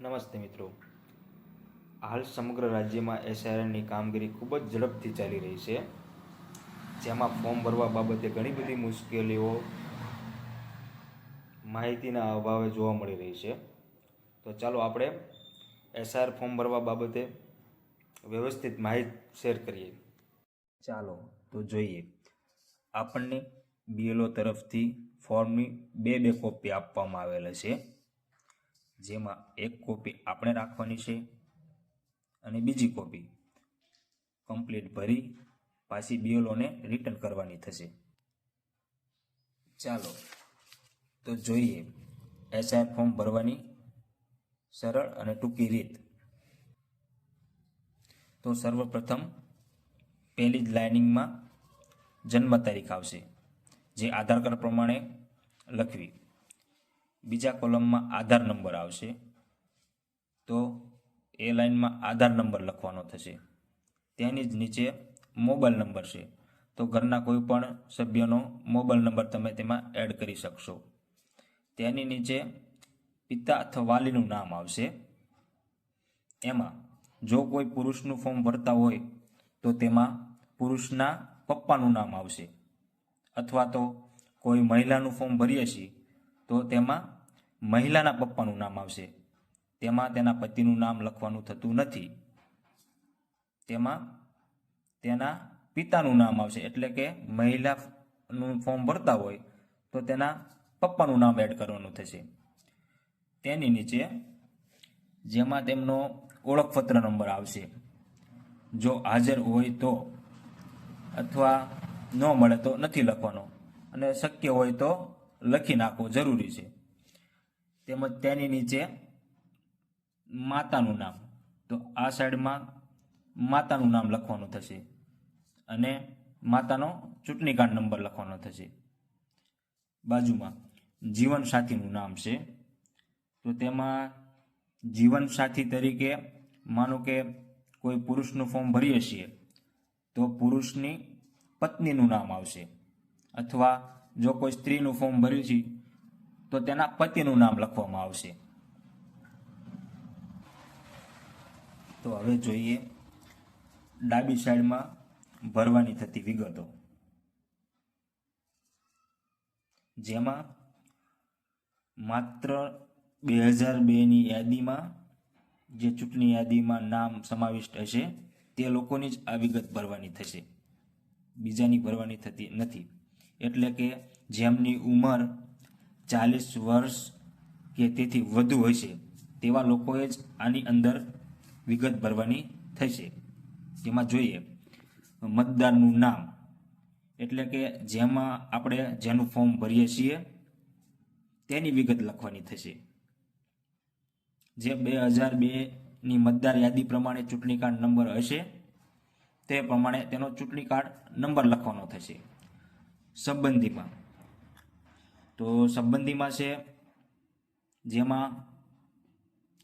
નમસ્તે મિત્રો, હાલ સમગ્ર રાજ્યમાં એસઆઈઆરની કામગીરી ખૂબ જ ઝડપથી ચાલી રહી છે, જેમાં ફોર્મ ભરવા બાબતે ઘણી બધી મુશ્કેલીઓ માહિતીના અભાવે જોવા મળી રહી છે. તો ચાલો આપણે એસઆઈઆર ફોર્મ ભરવા બાબતે વ્યવસ્થિત માહિતી શેર કરીએ. ચાલો તો જોઈએ. આપણને બીએલઓ તરફથી ફોર્મની બે કોપી આપવામાં આવેલા છે, જેમાં એક કોપી આપણે રાખવાની છે અને બીજી કોપી કમ્પ્લીટ ભરી પાછી બીએલઓને રિટર્ન કરવાની થશે. ચાલો તો જોઈએ એસઆઈઆર ફોર્મ ભરવાની સરળ અને ટૂંકી રીત. તો સર્વપ્રથમ પહેલી જ લાઇનિંગમાં જન્મ તારીખ આવશે, જે આધાર કાર્ડ પ્રમાણે લખવી. બીજા કોલમમાં આધાર નંબર આવશે, તો એ લાઇનમાં આધાર નંબર લખવાનો થશે. તેની જ નીચે મોબાઈલ નંબર છે, તો ઘરના કોઈ પણ સભ્યનો મોબાઈલ નંબર તમે તેમાં એડ કરી શકશો. તેની નીચે પિતા અથવા વાલીનું નામ આવશે. એમાં જો કોઈ પુરુષનું ફોર્મ ભરતા હોય તો તેમાં પુરુષના પપ્પાનું નામ આવશે, અથવા તો કોઈ મહિલાનું ફોર્મ ભરીએ છીએ તો તેમાં મહિલાના પપ્પાનું નામ આવશે. તેમાં તેના પતિનું નામ લખવાનું થતું નથી, તેમાં તેના પિતાનું નામ આવશે. એટલે કે મહિલાનું ફોર્મ ભરતા હોય તો તેના પપ્પાનું નામ એડ કરવાનું થશે. તેની નીચે જેમાં તેમનો ઓળખપત્ર નંબર આવશે, જો હાજર હોય તો, અથવા ન મળે તો નથી લખવાનો, અને શક્ય હોય તો લખી નાખવો જરૂરી છે. તેમજ તેની નીચે માતાનું નામ, તો આ સાઈડમાં માતાનું નામ લખવાનું થશે અને માતાનો ચૂંટણી કાર્ડ નંબર લખવાનો થશે. બાજુમાં જીવનસાથીનું નામ છે, તો તેમાં જીવનસાથી તરીકે માનો કે કોઈ પુરુષનું ફોર્મ ભરીએ છીએ તો પુરુષની પત્નીનું નામ આવશે, અથવા જો કોઈ સ્ત્રીનું ફોર્મ ભર્યું છે તો તેના પતિનું નામ લખવામાં આવશે. તો હવે જોઈએ ડાબી સાઈડમાં ભરવાની થતી વિગતો, જેમાં માત્ર 2002ની યાદીમાં જે ચૂંટણી યાદીમાં નામ સમાવિષ્ટ હશે તે લોકોની જ આ વિગત ભરવાની થશે, બીજાની ભરવાની થતી નથી. એટલે કે જેમની ઉંમર 40 વર્ષ કે તેથી વધુ હશે તેવા લોકોએ જ આની અંદર વિગત ભરવાની થશે. જેમાં જોઈએ મતદારનું નામ, એટલે કે જેમાં આપણે જેનું ફોર્મ ભરીએ છીએ તેની વિગત લખવાની થશે. જે 2002ની મતદાર યાદી પ્રમાણે ચૂંટણી કાર્ડ નંબર હશે તે પ્રમાણે તેનો ચૂંટણી કાર્ડ નંબર લખવાનો થશે. સંબંધીમાં, તો સંબંધીમાં છે જેમાં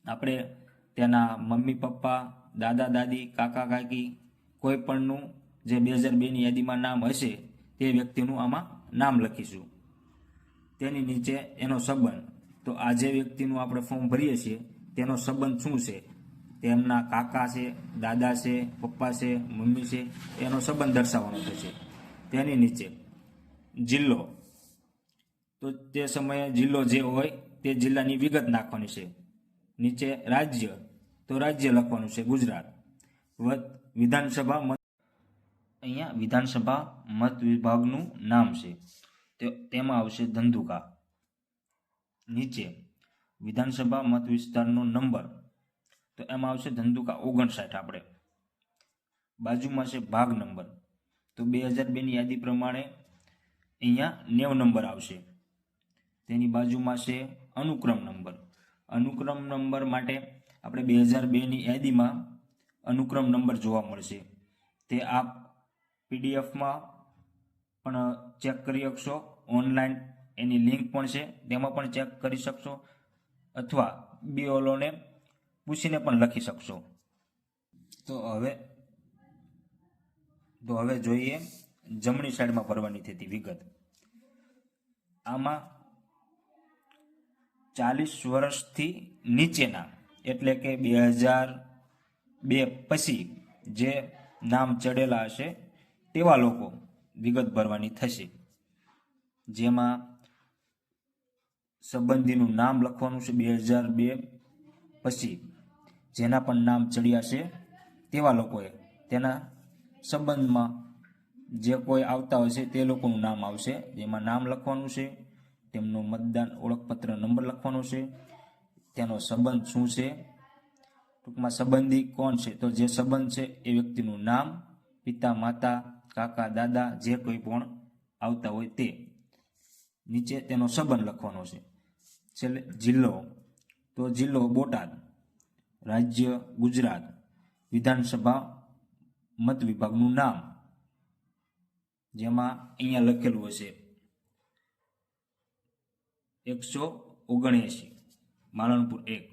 આપણે તેના મમ્મી પપ્પા, દાદા દાદી, કાકા કાકી કોઈ પણનું જે 2002ની યાદીમાં નામ હશે તે વ્યક્તિનું આમાં નામ લખીશું. તેની નીચે એનો સંબંધ, તો આ જે વ્યક્તિનું આપણે ફોર્મ ભરીએ છીએ તેનો સંબંધ શું છે, તેમના કાકા છે, દાદા છે, પપ્પા છે, મમ્મી છે, એનો સંબંધ દર્શાવવાનો થશે. તેની નીચે જિલ્લો, તો તે સમયે જિલ્લો જે હોય તે જિલ્લાની વિગત નાખવાની છે. નીચે રાજ્ય, તો રાજ્ય લખવાનું છે ગુજરાત. વિધાનસભા મત, અહીંયા વિધાનસભા મત વિભાગનું નામ છે, તેમાં આવશે ધંધુકા. નીચે વિધાનસભા મત વિસ્તારનો નંબર, તો એમાં આવશે ધંધુકા 59. આપણે બાજુમાં છે ભાગ નંબર, તો 2002ની યાદી પ્રમાણે અહીંયા 90 નંબર આવશે. તેની બાજુમાં છે અનુક્રમ નંબર. અનુક્રમ નંબર માટે આપણે 2002ની યાદીમાં અનુક્રમ નંબર જોવા મળશે. તે આપ પીડીએફમાં પણ ચેક કરી શકશો, ઓનલાઈન એની લિંક પણ છે તેમાં પણ ચેક કરી શકશો, અથવા બીઓલોને પૂછીને પણ લખી શકશો. તો હવે જોઈએ જમણી સાઈડમાં ભરવાની થતી વિગત. આમાં 40 વર્ષથી નીચેના એટલે કે 2002 પછી જે નામ ચડેલા હશે તેવા લોકો વિગત ભરવાની થશે, જેમાં સંબંધીનું નામ લખવાનું છે 2002 પછી જેના પણ નામ ચડ્યા છે તેવા લોકોએ તેના સંબંધમાં જે કોઈ આવતા હોય છે તે લોકોનું નામ આવશે, જેમાં નામ લખવાનું છે, તેમનો મતદાન ઓળખપત્ર નંબર લખવાનો છે, તેનો સંબંધ શું છે, ટૂંકમાં સંબંધી કોણ છે તો જે સંબંધ છે એ વ્યક્તિનું નામ, પિતા માતા કાકા દાદા જે કોઈ પણ આવતા હોય તે, નીચે તેનો સંબંધ લખવાનો છે. છેલ્લે જિલ્લો તો જિલ્લો બોટાદ, રાજ્ય ગુજરાત, વિધાનસભા મત વિભાગનું નામ, જેમાં અહીંયા લખેલું હશે 179 માલણપુર 1.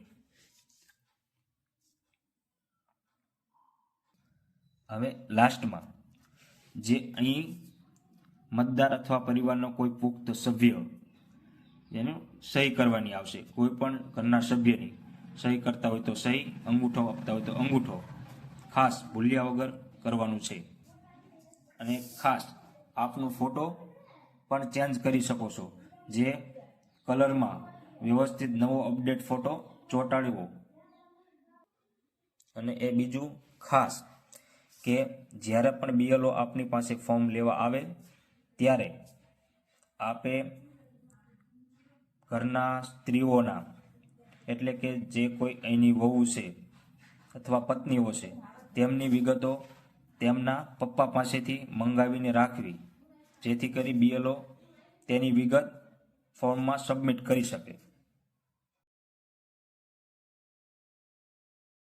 હવે લાસ્ટમાં જે અહીં મતદાર અથવા પરિવારનો કોઈ પુખ્ત સભ્ય એનું સહી કરવાની આવશે, કોઈ પણ ઘરના સભ્યની સહી કરતા હોય તો સહી, અંગૂઠો આપતા હોય તો અંગૂઠો ખાસ ભૂલ્યા વગર કરવાનું છે. અને ખાસ આપનો ફોટો પણ ચેન્જ કરી શકો છો, જે કલરમાં વ્યવસ્થિત નવો અપડેટ ફોટો ચોંટાડવો. અને એ બીજું ખાસ કે જ્યારે પણ BLO આપની પાસે ફોર્મ લેવા આવે ત્યારે આપે ઘરના સ્ત્રીઓના એટલે કે જે કોઈ અહીંની વહુ છે અથવા પત્નીઓ છે તેમની વિગતો તેમના પપ્પા પાસેથી મંગાવીને રાખવી, જેથી કરી BLO તેની વિગત ફોર્મમાં સબમિટ કરી શકે.